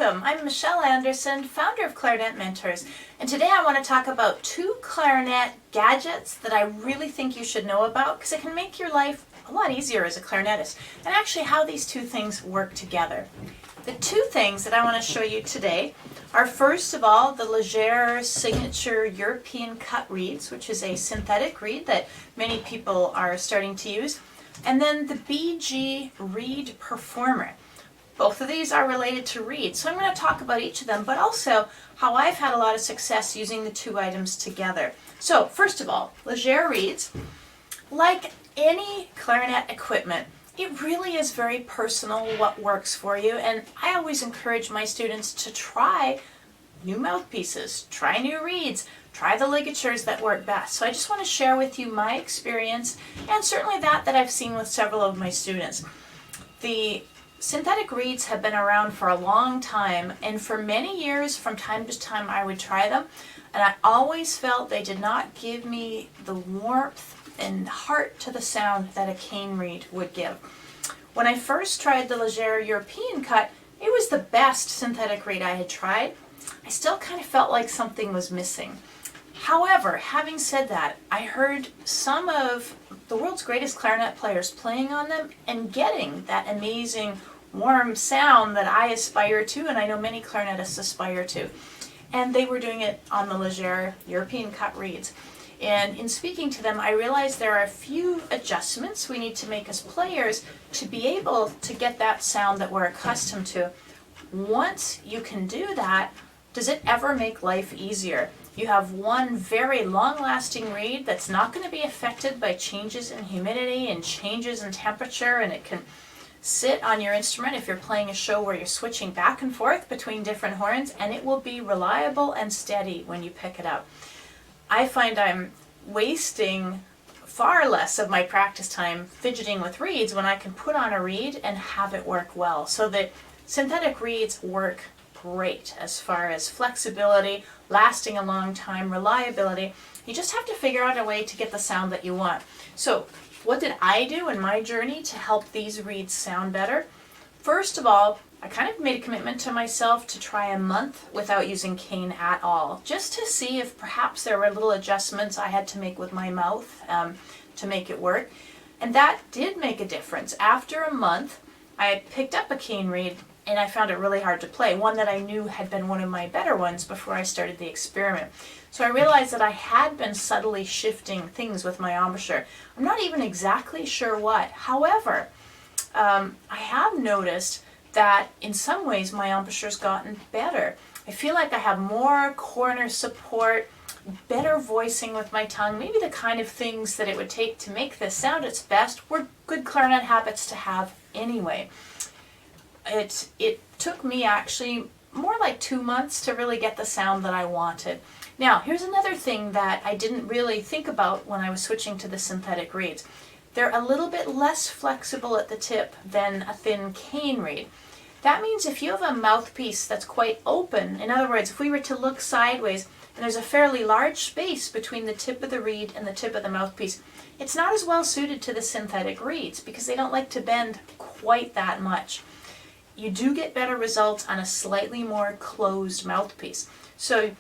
Welcome! I'm Michelle Anderson, founder of Clarinet Mentors, and today I want to talk about 2 clarinet gadgets that I really think you should know about because it can make your life a lot easier as a clarinetist, and actually how these 2 things work together. The 2 things that I want to show you today are, first of all, the Lazier signature European cut reeds, which is a synthetic reed that many people are starting to use, and then the BG Reed Performer. Both of these are related to reeds, so I'm going to talk about each of them, but also how I've had a lot of success using the 2 items together. So, first of all, Lazier reeds. Like any clarinet equipment, it really is very personal what works for you, and I always encourage my students to try new mouthpieces, try new reeds, try the ligatures that work best. So I just want to share with you my experience, and certainly that I've seen with several of my students. The synthetic reeds have been around for a long time, and for many years, from time to time, I would try them, and I always felt they did not give me the warmth and heart to the sound that a cane reed would give. When I first tried the Lazier European cut, it was the best synthetic reed I had tried. I still kind of felt like something was missing. However, having said that, I heard some of the world's greatest clarinet players playing on them and getting that amazing warm sound that I aspire to, and I know many clarinetists aspire to. And they were doing it on the Lazier European cut reeds. And in speaking to them, I realized there are a few adjustments we need to make as players to be able to get that sound that we're accustomed to. Once you can do that, does it ever make life easier? You have one very long-lasting reed that's not going to be affected by changes in humidity and changes in temperature, and it can sit on your instrument if you're playing a show where you're switching back and forth between different horns, and it will be reliable and steady when you pick it up. I find I'm wasting far less of my practice time fidgeting with reeds when I can put on a reed and have it work well. So the synthetic reeds work great as far as flexibility, lasting a long time, reliability. You just have to figure out a way to get the sound that you want. So what did I do in my journey to help these reeds sound better? First of all, I kind of made a commitment to myself to try a month without using cane at all, just to see if perhaps there were little adjustments I had to make with my mouth to make it work. And that did make a difference. After a month, I picked up a cane reed and I found it really hard to play, one that I knew had been one of my better ones before I started the experiment. So I realized that I had been subtly shifting things with my embouchure. I'm not even exactly sure what. However, I have noticed that in some ways my embouchure's gotten better. I feel like I have more corner support, better voicing with my tongue, maybe the kind of things that it would take to make this sound its best were good clarinet habits to have anyway. It took me actually more like 2 months to really get the sound that I wanted. Now, here's another thing that I didn't really think about when I was switching to the synthetic reeds. They're a little bit less flexible at the tip than a thin cane reed. That means if you have a mouthpiece that's quite open, in other words, if we were to look sideways and there's a fairly large space between the tip of the reed and the tip of the mouthpiece, it's not as well suited to the synthetic reeds because they don't like to bend quite that much. You do get better results on a slightly more closed mouthpiece. So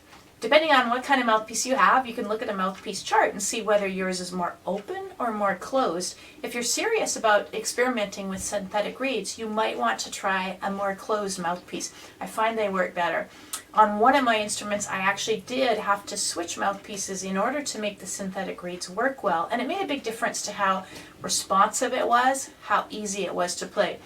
depending on what kind of mouthpiece you have, you can look at a mouthpiece chart and see whether yours is more open or more closed. If you're serious about experimenting with synthetic reeds, you might want to try a more closed mouthpiece. I find they work better. On one of my instruments, I actually did have to switch mouthpieces in order to make the synthetic reeds work well, and it made a big difference to how responsive it was, how easy it was to play.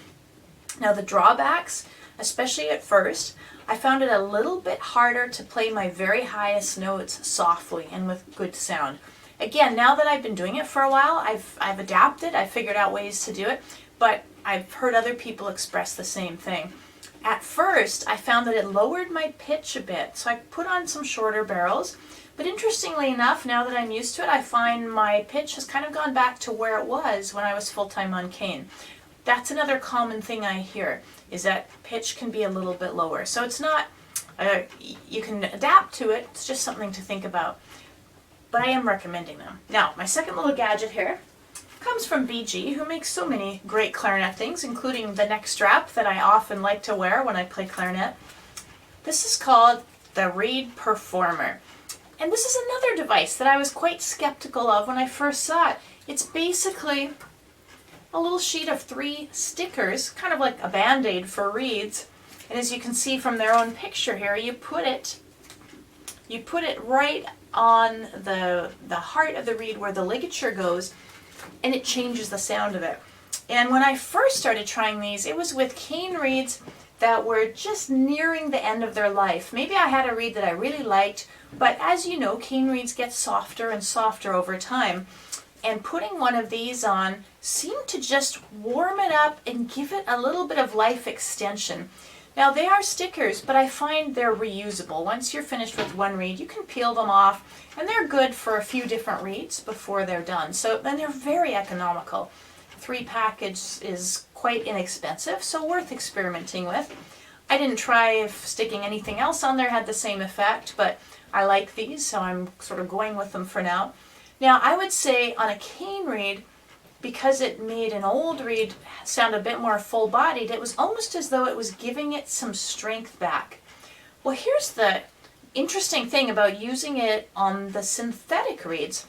Now the drawbacks, especially at first, I found it a little bit harder to play my very highest notes softly and with good sound. Again, now that I've been doing it for a while, I've adapted, I've figured out ways to do it, but I've heard other people express the same thing. At first, I found that it lowered my pitch a bit, so I put on some shorter barrels, but interestingly enough, now that I'm used to it, I find my pitch has kind of gone back to where it was when I was full-time on cane. That's another common thing I hear, is that pitch can be a little bit lower. So it's not, you can adapt to it, it's just something to think about. But I am recommending them. Now, my second little gadget here comes from BG, who makes so many great clarinet things, including the neck strap that I often like to wear when I play clarinet. This is called the Reed Performer. And this is another device that I was quite skeptical of when I first saw it. It's basically a little sheet of 3 stickers, kind of like a Band-Aid for reeds. And as you can see from their own picture here, you put it right on the heart of the reed where the ligature goes, and it changes the sound of it. And when I first started trying these, it was with cane reeds that were just nearing the end of their life. Maybe I had a reed that I really liked, but as you know, cane reeds get softer and softer over time. And putting one of these on seemed to just warm it up and give it a little bit of life extension. Now they are stickers, but I find they're reusable. Once you're finished with one reed, you can peel them off, and they're good for a few different reeds before they're done. So then they're very economical. 3 package is quite inexpensive, so worth experimenting with. I didn't try if sticking anything else on there had the same effect, but I like these, so I'm sort of going with them for now. Now I would say on a cane reed, because it made an old reed sound a bit more full-bodied, it was almost as though it was giving it some strength back. Well, here's the interesting thing about using it on the synthetic reeds.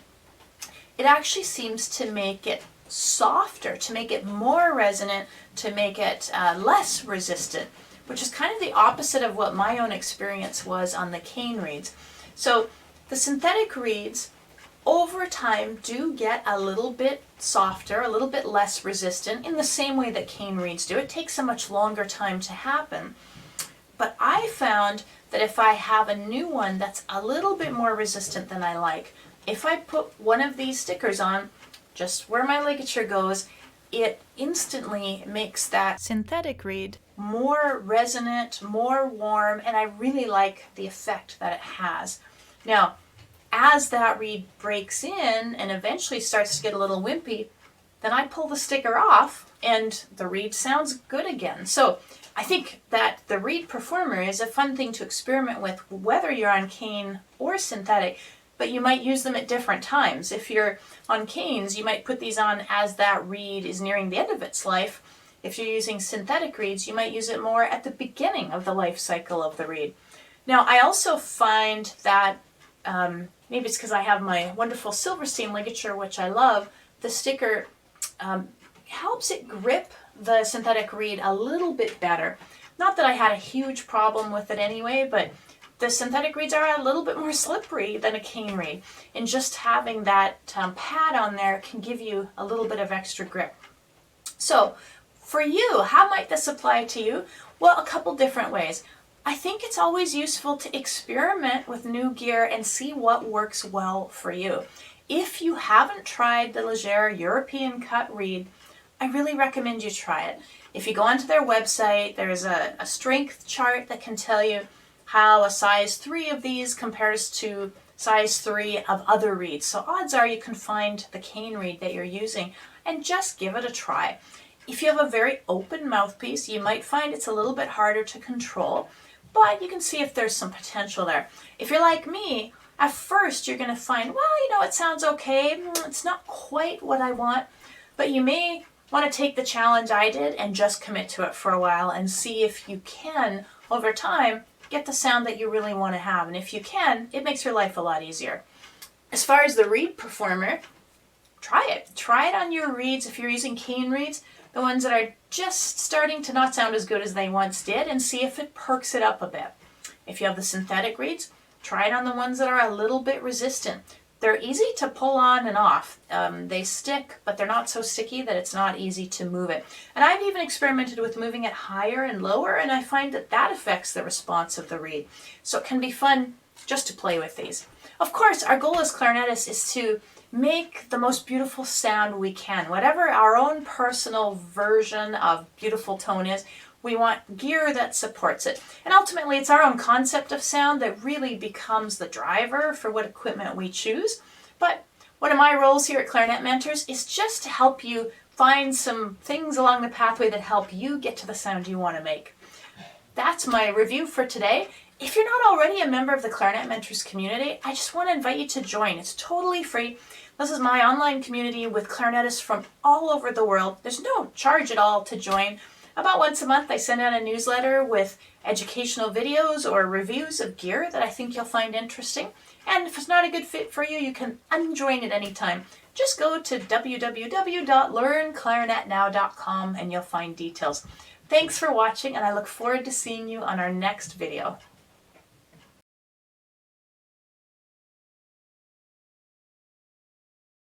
It actually seems to make it softer, to make it more resonant, to make it less resistant, which is kind of the opposite of what my own experience was on the cane reeds. So the synthetic reeds over time do get a little bit softer, a little bit less resistant in the same way that cane reeds do. It takes a much longer time to happen. But I found that if I have a new one that's a little bit more resistant than I like, if I put one of these stickers on, just where my ligature goes, it instantly makes that synthetic reed more resonant, more warm, and I really like the effect that it has. Now, as that reed breaks in and eventually starts to get a little wimpy, then I pull the sticker off and the reed sounds good again. So I think that the Reed Performer is a fun thing to experiment with, whether you're on cane or synthetic, but you might use them at different times. If you're on canes, you might put these on as that reed is nearing the end of its life. If you're using synthetic reeds, you might use it more at the beginning of the life cycle of the reed. Now, I also find that maybe it's because I have my wonderful Silverstein ligature, which I love, the sticker helps it grip the synthetic reed a little bit better. Not that I had a huge problem with it anyway, but the synthetic reeds are a little bit more slippery than a cane reed, and just having that pad on there can give you a little bit of extra grip. So for you, how might this apply to you? Well, a couple different ways. I think it's always useful to experiment with new gear and see what works well for you. If you haven't tried the Lazier European cut reed, I really recommend you try it. If you go onto their website, there's a strength chart that can tell you how a size 3 of these compares to size 3 of other reeds. So odds are you can find the cane reed that you're using and just give it a try. If you have a very open mouthpiece, you might find it's a little bit harder to control, but you can see if there's some potential there. If you're like me, at first you're going to find, well, it sounds okay. It's not quite what I want, but you may want to take the challenge I did and just commit to it for a while and see if you can, over time, get the sound that you really want to have. And if you can, it makes your life a lot easier. As far as the Reed Performer, try it. Try it on your reeds if you're using cane reeds, the ones that are just starting to not sound as good as they once did, and see if it perks it up a bit. If you have the synthetic reeds, try it on the ones that are a little bit resistant. They're easy to pull on and off. They stick, but they're not so sticky that it's not easy to move it. And I've even experimented with moving it higher and lower, and I find that that affects the response of the reed. So it can be fun just to play with these. Of course, our goal as clarinetists is to make the most beautiful sound we can. Whatever our own personal version of beautiful tone is, we want gear that supports it. And ultimately, it's our own concept of sound that really becomes the driver for what equipment we choose. But one of my roles here at Clarinet Mentors is just to help you find some things along the pathway that help you get to the sound you want to make. That's my review for today. If you're not already a member of the Clarinet Mentors community, I just want to invite you to join. It's totally free. This is my online community with clarinetists from all over the world. There's no charge at all to join. About once a month, I send out a newsletter with educational videos or reviews of gear that I think you'll find interesting. And if it's not a good fit for you, you can unjoin at any time. Just go to www.learnclarinetnow.com and you'll find details. Thanks for watching, and I look forward to seeing you on our next video.